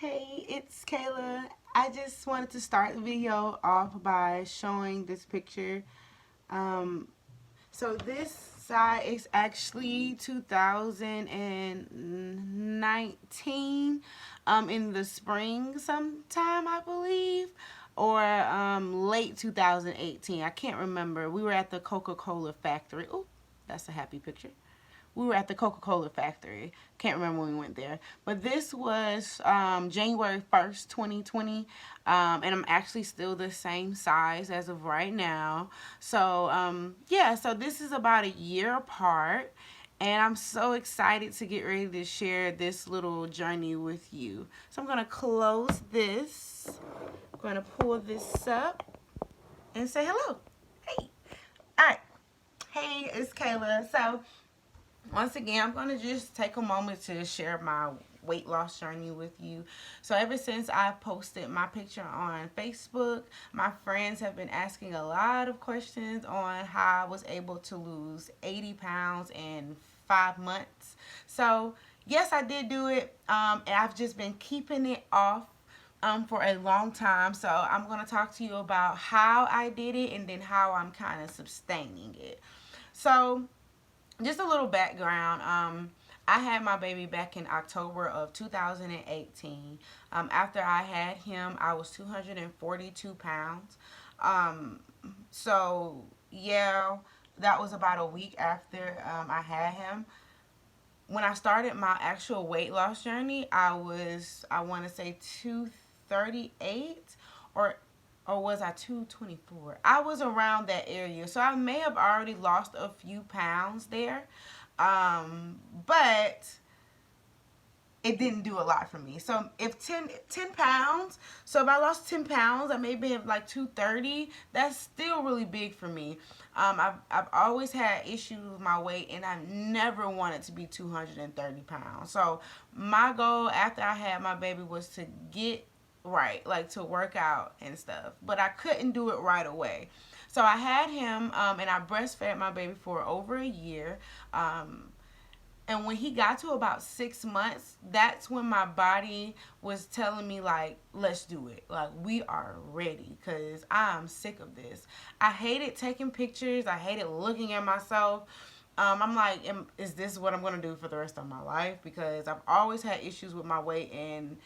Hey, it's Kayla. I just wanted to start the video off by showing this picture. Um, so this side is actually 2019, in the spring sometime, I believe, or late 2018. I can't remember. We were at the Coca-Cola factory. Oh, that's a happy picture. We were at the Coca-Cola factory. Can't remember when we went there. But this was January 1st, 2020. And I'm actually still the same size as of right now. So, yeah, so this is about a year apart. And I'm so excited to get ready to share this little journey with you. So I'm going to close this. I'm going to pull this up and say hello. Hey. All right. Hey, it's Kayla. So once again, I'm going to just take a moment to share my weight loss journey with you. So ever since I posted my picture on Facebook, my friends have been asking a lot of questions on how I was able to lose 80 pounds in 5 months. So yes, I did do it, and I've just been keeping it off for a long time. So I'm going to talk to you about how I did it and then how I'm kind of sustaining it. So just a little background. I had my baby back in October of 2018. After I had him, I was 242 pounds. Um, so, yeah, that was about a week after I had him. When I started my actual weight loss journey, I want to say 238, or was I 224? I was around that area. So I may have already lost a few pounds there. But it didn't do a lot for me. So if 10 pounds, so if I lost 10 pounds, I maybe have like 230, that's still really big for me. I've always had issues with my weight, and I never wanted to be 230 pounds. So my goal after I had my baby was to get right, like to work out and stuff. But I couldn't do it right away. So I had him, and I breastfed my baby for over a year. And when he got to about 6 months, that's when my body was telling me, like, let's do it. Like, we are ready, because I'm sick of this. I hated taking pictures. I hated looking at myself. I'm like, is this what I'm going to do for the rest of my life? Because I've always had issues with my weight, and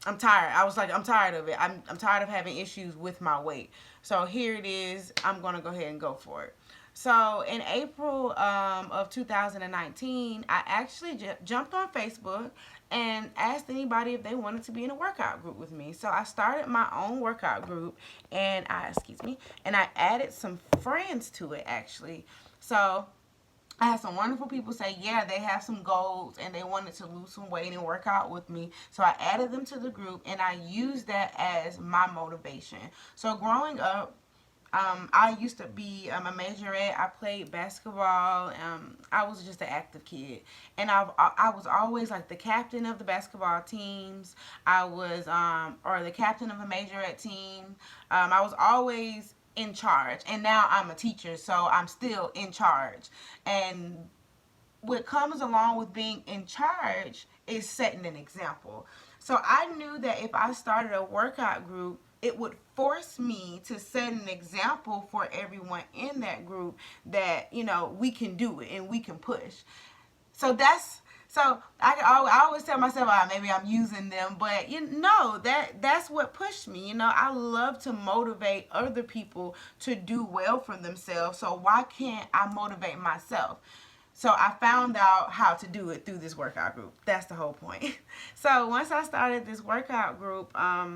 I'm tired. I was like, I'm tired of it. I'm tired of having issues with my weight. So here it is. I'm going to go ahead and go for it. So in April of 2019, I actually jumped on Facebook and asked anybody if they wanted to be in a workout group with me. So I started my own workout group, and I added some friends to it actually. So I had some wonderful people say, yeah, they have some goals and they wanted to lose some weight and work out with me. So I added them to the group, and I used that as my motivation. So growing up, I used to be a majorette. I played basketball. I was just an active kid, and I was always like the captain of the basketball teams. I was or the captain of a majorette team. I was always in charge, and now I'm a teacher, so I'm still in charge. And what comes along with being in charge is setting an example. So I knew that if I started a workout group, it would force me to set an example for everyone in that group that, we can do it and we can push. So I always tell myself, maybe I'm using them, but that's what pushed me. I love to motivate other people to do well for themselves. So why can't I motivate myself? So I found out how to do it through this workout group. That's the whole point. So once I started this workout group, I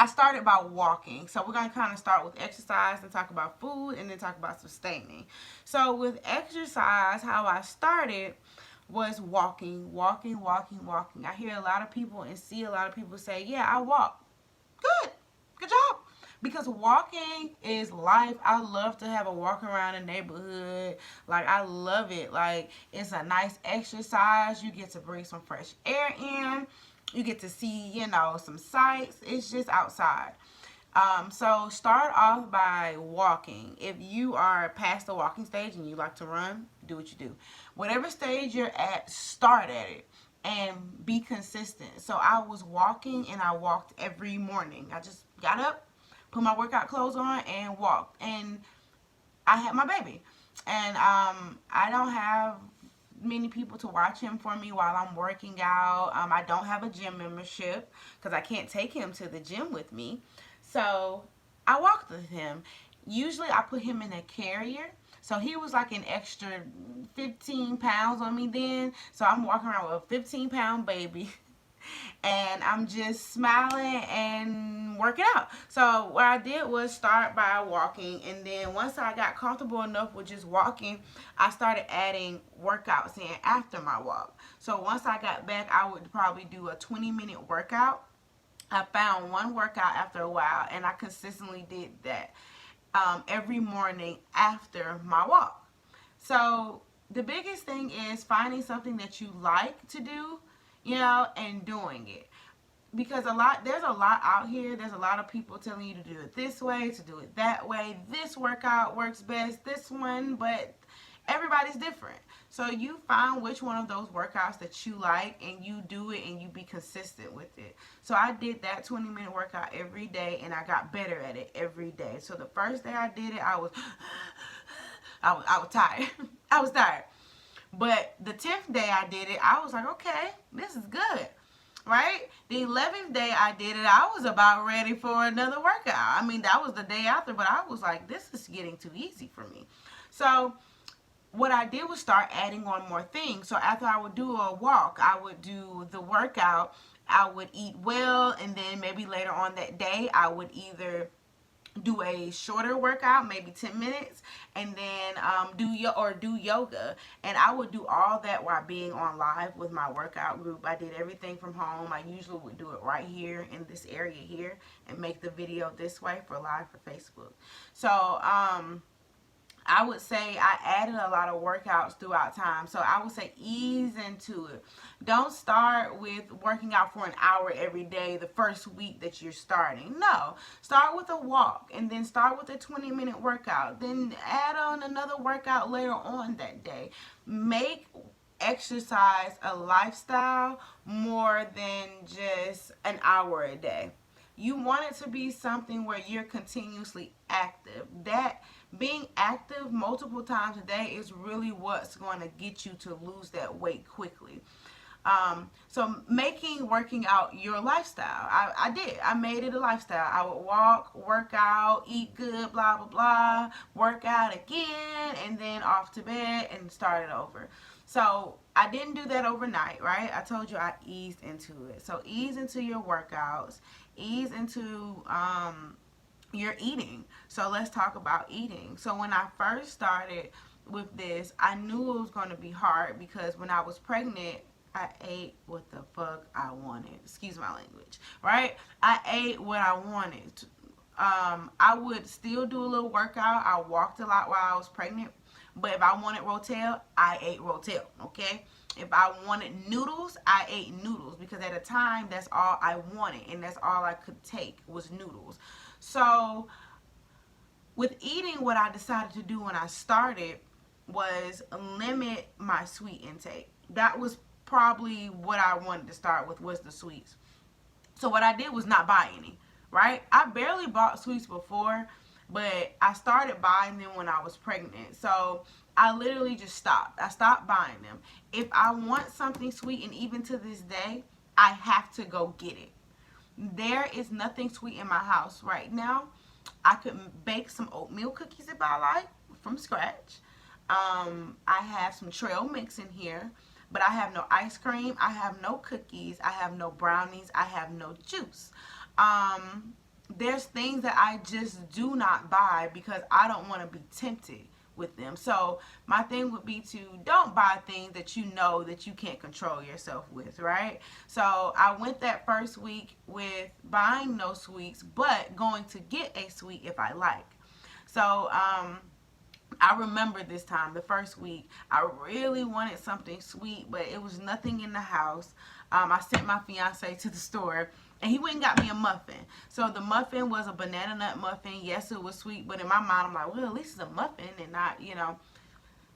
started by walking. So we're going to kind of start with exercise and talk about food and then talk about sustaining. So with exercise, how I started was walking, walking, walking, walking. I hear a lot of people and see a lot of people say, yeah, I walk. Good. Good job. Because walking is life. I love to have a walk around the neighborhood. Like, I love it. Like, it's a nice exercise. You get to breathe some fresh air in. You get to see, some sights. It's just outside. So start off by walking. If you are past the walking stage and you like to run, do what you do. Whatever stage you're at, start at it. and be consistent. So I was walking and I walked every morning. I just got up, put my workout clothes on, and walked. And I had my baby. And I don't have many people to watch him for me while I'm working out. I don't have a gym membership because I can't take him to the gym with me. So I walked with him. Usually I put him in a carrier. So he was like an extra 15 pounds on me then. So I'm walking around with a 15-pound baby. And I'm just smiling and working out. So what I did was start by walking, and then once I got comfortable enough with just walking, I started adding workouts in after my walk. So once I got back, I would probably do a 20-minute workout. I found one workout after a while, and I consistently did that every morning after my walk. So the biggest thing is finding something that you like to do, and doing it. Because there's a lot out here. There's a lot of people telling you to do it this way, to do it that way. This workout works best, this one, but everybody's different. So you find which one of those workouts that you like and you do it and you be consistent with it. So I did that 20-minute workout every day and I got better at it every day. So the first day I did it, I was tired. I was tired. But the 10th day I did it, I was like, okay, this is good. Right? The 11th day I did it, I was about ready for another workout. I mean, that was the day after, but I was like, this is getting too easy for me. So what I did was start adding on more things. So after I would do a walk, I would do the workout, I would eat well, and then maybe later on that day, I would either do a shorter workout, maybe 10 minutes, and then do yoga. And I would do all that while being on live with my workout group. I did everything from home. I usually would do it right here in this area here and make the video this way for live for Facebook. So I would say I added a lot of workouts throughout time. So I would say ease into it. Don't start with working out for an hour every day the first week that you're starting. No. Start with a walk and then start with a 20-minute workout. Then add on another workout later on that day. Make exercise a lifestyle more than just an hour a day. You want it to be something where you're continuously active. That being active multiple times a day is really what's going to get you to lose that weight quickly. So making working out your lifestyle. I did. I made it a lifestyle. I would walk, work out, eat good, blah, blah, blah, work out again, and then off to bed and start it over. So I didn't do that overnight, right? I told you I eased into it. So ease into your workouts, ease into your eating. So let's talk about eating. So when I first started with this, I knew it was going to be hard because when I was pregnant, I ate what the fuck I wanted. Excuse my language, right? I ate what I wanted. I would still do a little workout. I walked a lot while I was pregnant. But if I wanted Rotel, I ate Rotel, okay? If I wanted noodles, I ate noodles because at the time, that's all I wanted and that's all I could take was noodles. So with eating, what I decided to do when I started was limit my sweet intake. That was probably what I wanted to start with, was the sweets. So what I did was not buy any, right? I barely bought sweets before, but I started buying them when I was pregnant. So I literally just stopped. I stopped buying them. If I want something sweet, and even to this day, I have to go get it. There is nothing sweet in my house right now. I could bake some oatmeal cookies if I like from scratch. I have some trail mix in here, but I have no ice cream. I have no cookies. I have no brownies. I have no juice. There's things that I just do not buy because I don't want to be tempted with them. So my thing would be to don't buy things that you know that you can't control yourself with, right? So I went that first week with buying no sweets, but going to get a sweet if I like. So I remember this time, the first week, I really wanted something sweet, but it was nothing in the house. I sent my fiance to the store, and he went and got me a muffin. So the muffin was a banana nut muffin. Yes, it was sweet, but in my mind, I'm like, well, at least it's a muffin and not,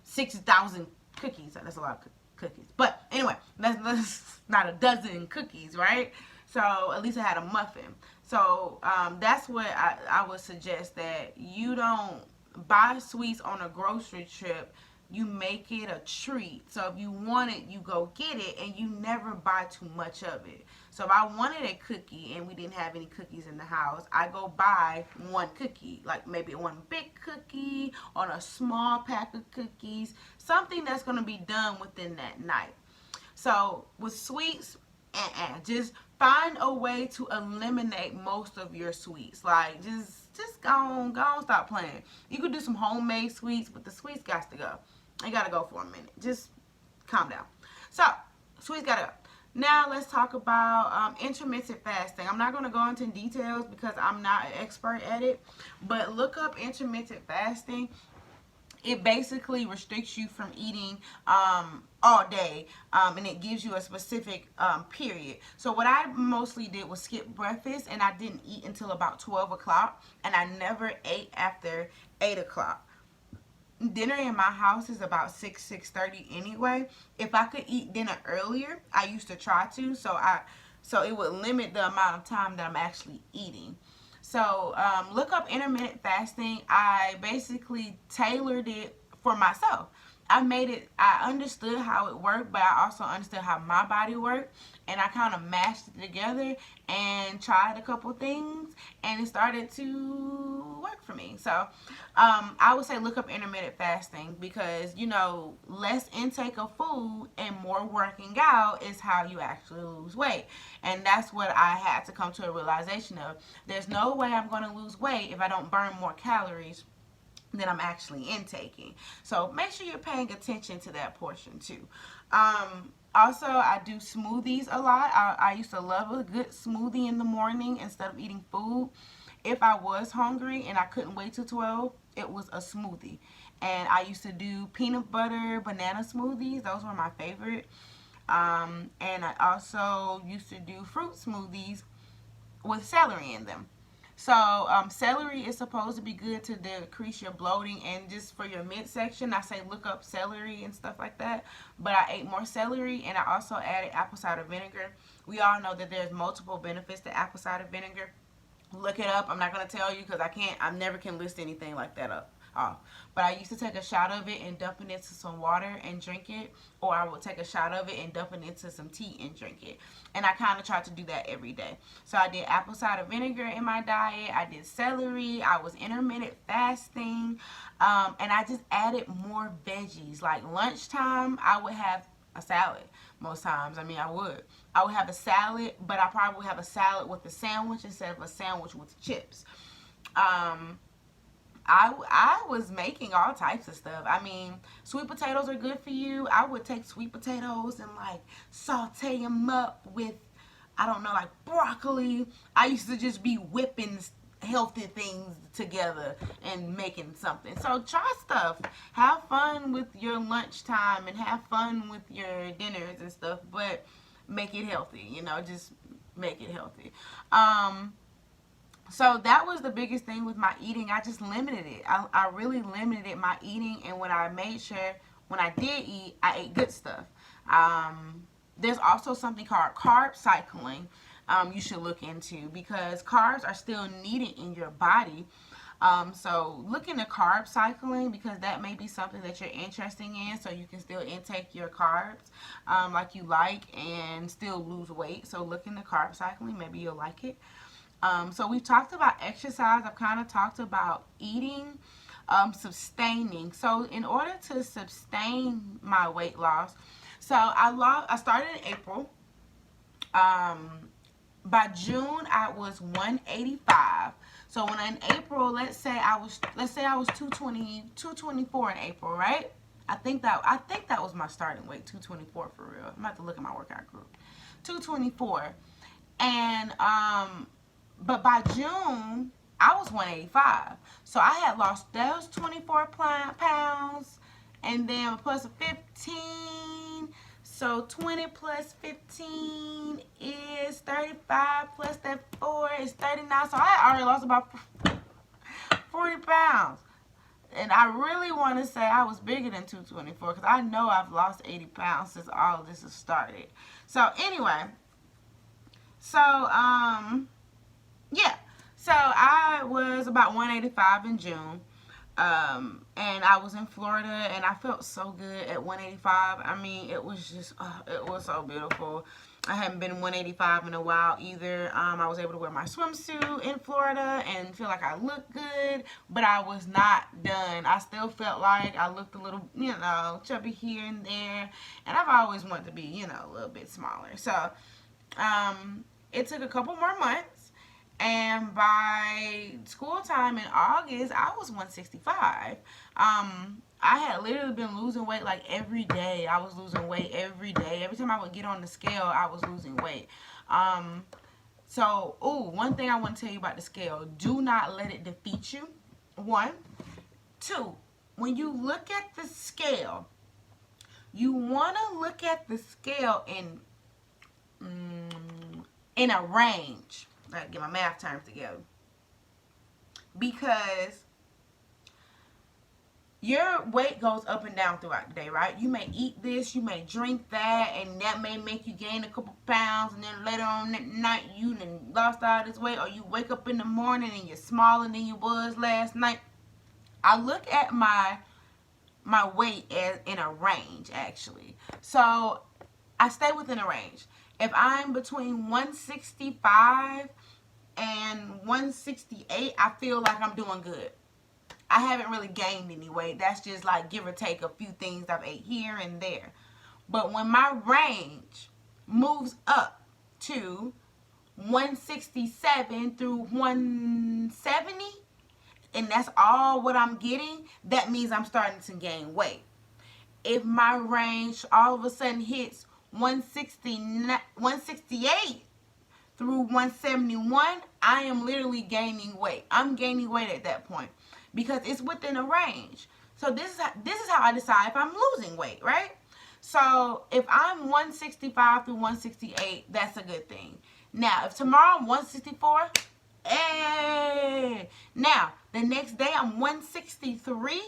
6,000 cookies. That's a lot of cookies. But anyway, that's not a dozen cookies, right? So at least I had a muffin. So that's what I would suggest, that you don't buy sweets on a grocery trip. You make it a treat. So if you want it, you go get it, and you never buy too much of it. So if I wanted a cookie and we didn't have any cookies in the house, I go buy one cookie, like maybe one big cookie on a small pack of cookies, something that's going to be done within that night. So with sweets, just find a way to eliminate most of your sweets. Like just go on, stop playing. You could do some homemade sweets, but the sweets got to go. They gotta go for a minute. Just calm down. So sweets gotta go. Now let's talk about intermittent fasting. I'm not going to go into details because I'm not an expert at it, but look up intermittent fasting. It basically restricts you from eating all day, and it gives you a specific period. So what I mostly did was skip breakfast, and I didn't eat until about 12 o'clock, and I never ate after 8 o'clock. Dinner in my house is about 6:30 anyway. If I could eat dinner earlier, I used to try to, so it would limit the amount of time that I'm actually eating. So look up intermittent fasting. I basically tailored it for myself. I understood how it worked, but I also understood how my body worked, and I kind of mashed it together and tried a couple things, and it started to work for me. So I would say look up intermittent fasting, because less intake of food and more working out is how you actually lose weight. And that's what I had to come to a realization of. There's no way I'm going to lose weight if I don't burn more calories than I'm actually intaking. So make sure you're paying attention to that portion too. Also, I do smoothies a lot. I used to love a good smoothie in the morning instead of eating food. If I was hungry and I couldn't wait till 12, it was a smoothie. And I used to do peanut butter banana smoothies. Those were my favorite. And I also used to do fruit smoothies with celery in them. So celery is supposed to be good to decrease your bloating, and just for your midsection, I say look up celery and stuff like that. But I ate more celery, and I also added apple cider vinegar. We all know that there's multiple benefits to apple cider vinegar. Look it up. I'm not going to tell you because I never can list anything like that up. But I used to take a shot of it and dump it into some water and drink it, or I would take a shot of it and dump it into some tea and drink it. And I kind of tried to do that every day. So I did apple cider vinegar in my diet. I did celery. I was intermittent fasting, and I just added more veggies. Like lunchtime, I would have a salad most times. I would have a salad, but I probably would have a salad with a sandwich instead of a sandwich with chips. I was making all types of stuff. Sweet potatoes are good for you. I would take sweet potatoes and saute them up with, I don't know, like broccoli. I used to just be whipping healthy things together and making something. So try stuff. Have fun with your lunchtime and have fun with your dinners and stuff, but make it healthy, just make it healthy. So that was the biggest thing with my eating. I just limited it. I really limited my eating, and when I did eat, I ate good stuff. There's also something called carb cycling you should look into, because carbs are still needed in your body. So look into carb cycling, because that may be something that you're interested in, so you can still intake your carbs like you like and still lose weight. So look into carb cycling. Maybe you'll like it. So we've talked about exercise. I've kind of talked about eating, sustaining. So in order to sustain my weight loss, so I started in April. By June I was 185. So when in April, let's say I was 220, 224 in April, right? I think that was my starting weight, 224 for real. I'm gonna have to look at my workout group. 224. And but by June, I was 185. So I had lost those 24 pounds, and then plus 15. So 20 plus 15 is 35, plus that 4 is 39. So I already lost about 40 pounds. And I really want to say I was bigger than 224 because I know I've lost 80 pounds since all of this has started. So anyway, so yeah. So I was about 185 in June. And I was in Florida, and I felt so good at 185. I mean, it was just, it was so beautiful. I hadn't been 185 in a while either. I was able to wear my swimsuit in Florida and feel like I looked good, but I was not done. I still felt like I looked a little, chubby here and there, and I've always wanted to be, a little bit smaller. So, it took a couple more months, and by school time in August, I was 165. I had literally been losing weight like every day. I was losing weight every day. Every time I would get on the scale, I was losing weight. So, one thing I want to tell you about the scale: do not let it defeat you. One, two. When you look at the scale, you want to look at the scale in a range. Like, get my math terms together. Because your weight goes up and down throughout the day, right? You may eat this, you may drink that, and that may make you gain a couple pounds, and then later on that night you done lost all this weight, or you wake up in the morning and you're smaller than you was last night. I look at my weight as in a range, actually. So I stay within a range. If I'm between 165 and 168, I feel like I'm doing good. I haven't really gained any weight. That's just like give or take a few things I've ate here and there. But when my range moves up to 167 through 170, and that's all what I'm getting, that means I'm starting to gain weight. If my range all of a sudden hits 168 through 171, I am literally gaining weight. I'm gaining weight at that point because it's within a range. So this is how I decide if I'm losing weight, right? So if I'm 165 through 168, that's a good thing. Now, if tomorrow I'm 164, hey. Now, the next day I'm 163,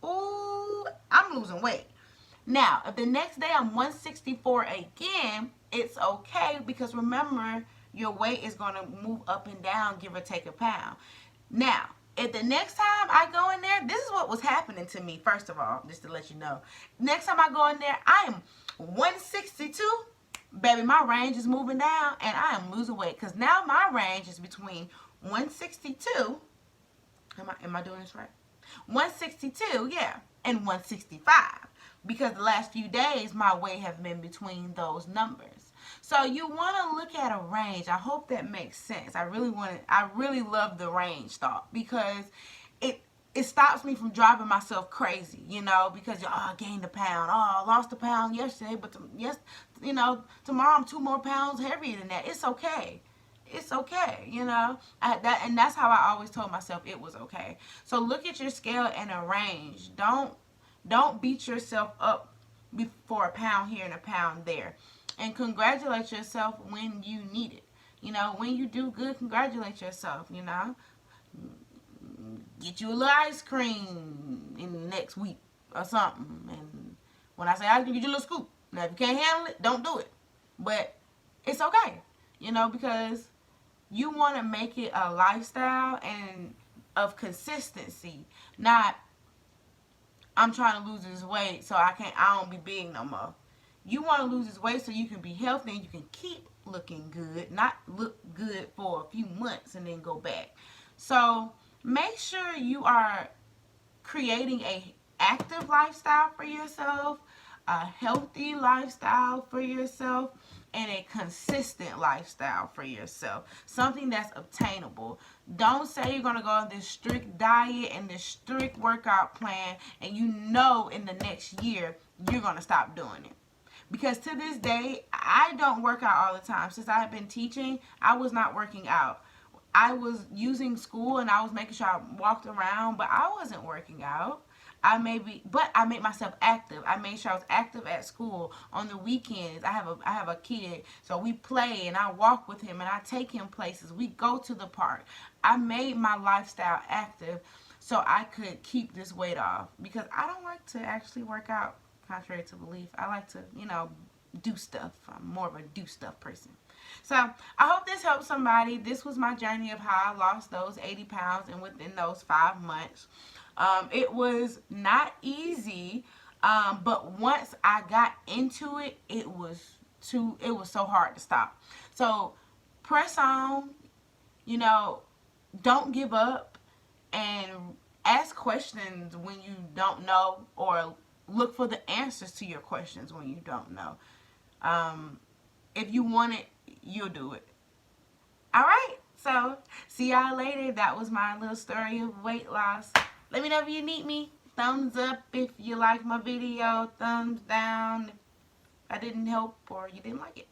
ooh, I'm losing weight. Now, if the next day I'm 164 again, it's okay because remember, your weight is going to move up and down, give or take a pound. Now, if the next time I go in there, this is what was happening to me, first of all, just to let you know. Next time I go in there, I am 162. Baby, my range is moving down, and I am losing weight because now my range is between 162. Am I doing this right? 162, yeah, and 165. Because the last few days, my weight have been between those numbers. So you want to look at a range. I hope that makes sense. I really love the range thought because it stops me from driving myself crazy, because I gained a pound. Oh, I lost a pound yesterday, but tomorrow I'm 2 more pounds heavier than that. It's okay. It's okay, and that's how I always told myself it was okay. So look at your scale in a range. Don't beat yourself up for a pound here and a pound there. And congratulate yourself when you need it. When you do good, congratulate yourself, Get you a little ice cream in the next week or something. And when I say ice cream, get you a little scoop. Now, if you can't handle it, don't do it. But it's okay, because you want to make it a lifestyle and of consistency, not I'm trying to lose this weight so I don't be big no more. You want to lose this weight so you can be healthy and you can keep looking good, not look good for a few months and then go back. So make sure you are creating a active lifestyle for yourself, a healthy lifestyle for yourself, and a consistent lifestyle for yourself. Something that's obtainable. Don't say you're going to go on this strict diet and this strict workout plan and in the next year you're going to stop doing it. Because to this day, I don't work out all the time. Since I have been teaching, I was not working out. I was using school and I was making sure I walked around, but I wasn't working out. But I made myself active. I made sure I was active at school. On the weekends, I have a kid, so we play and I walk with him and I take him places. We go to the park. I made my lifestyle active so I could keep this weight off, because I don't like to actually work out, contrary to belief. I like to, do stuff. I'm more of a do stuff person. So I hope this helps somebody. This was my journey of how I lost those 80 pounds and within those 5 months. It was not easy, but once I got into it, it was so hard to stop. So press on, you know, don't give up, and ask questions when you don't know, or look for the answers to your questions when you don't know. If you want it, you'll do it. All right. So see y'all later. That was my little story of weight loss. Let me know if you need me. Thumbs up if you like my video. Thumbs down if I didn't help or you didn't like it.